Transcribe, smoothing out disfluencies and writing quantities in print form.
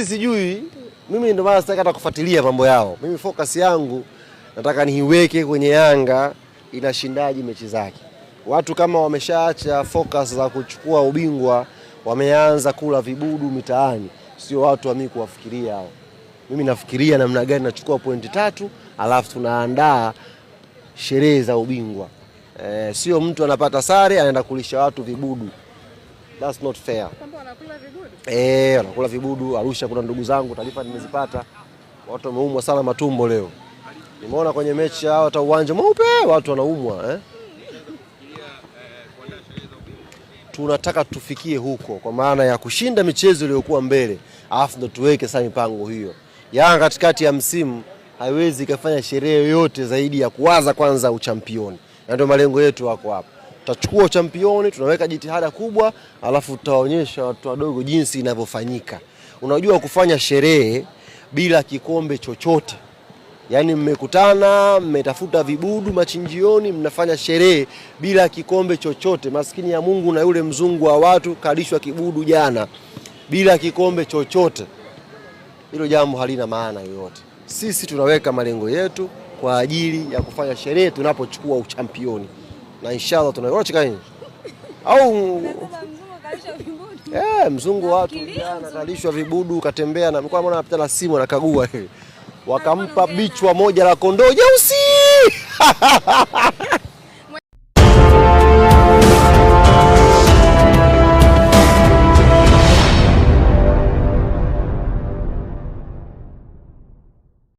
Mimi sijui, mimi ndio maana sitaki hata kufuatilia mambo yao. Mimi focus yangu nataka niiweke kwenye Yanga inashindaji mechi zake. Watu kama wameshaacha focus za kuchukua ubingwa, wameanza kula vibudu mitaani, sio watu wa mimi kuwafikiria hao. Mimi nafikiria namna gani nachukua pointi 3 alafu tunaandaa sherehe za ubingwa. Sio mtu anapata sare anaenda kulisha watu vibudu. That's not fair. Kwamba wanakula vibudu? Wanakula vibudu. Arusha kuna ndugu zangu taarifa nimezipata. Watu wameumwa sana matumbo leo. Nimeona kwenye mechi hao hata uwanja mweupe watu wanaumwa Tunataka tufikie huko kwa maana ya kushinda michezo iliyokuwa mbele, alafu ndo tuweke sasa mipango hiyo. Yanga katikati ya msimu haiwezi kufanya sherehe yoyote zaidi ya kuwaza kwanza uchampioni. Na ndio malengo yetu wako hapa. Tutachukua uchampioni, tunaweka jitihada kubwa, alafu tutaonyesha watu wadogo jinsi inavyofanyika. Unajua kufanya sherehe bila kikombe chochote. Yaani mmekutana, mmetafuta vibudu machinjioni, mnafanya sherehe bila kikombe chochote. Maskini ya Mungu na yule mzungu wa watu kalishwa kibudu jana bila kikombe chochote. Hilo jambo halina maana yoyote. Sisi tunaweka malengo yetu kwa ajili ya kufanya sherehe tunapochukua uchampioni. Na inshallah tunacheka nini? Au mzungu watu jana kalishwa vibudu katembea na mkoa mbona anapita na simu anakagua hivi. Wakampa bichwa moja la kondoo jeusi.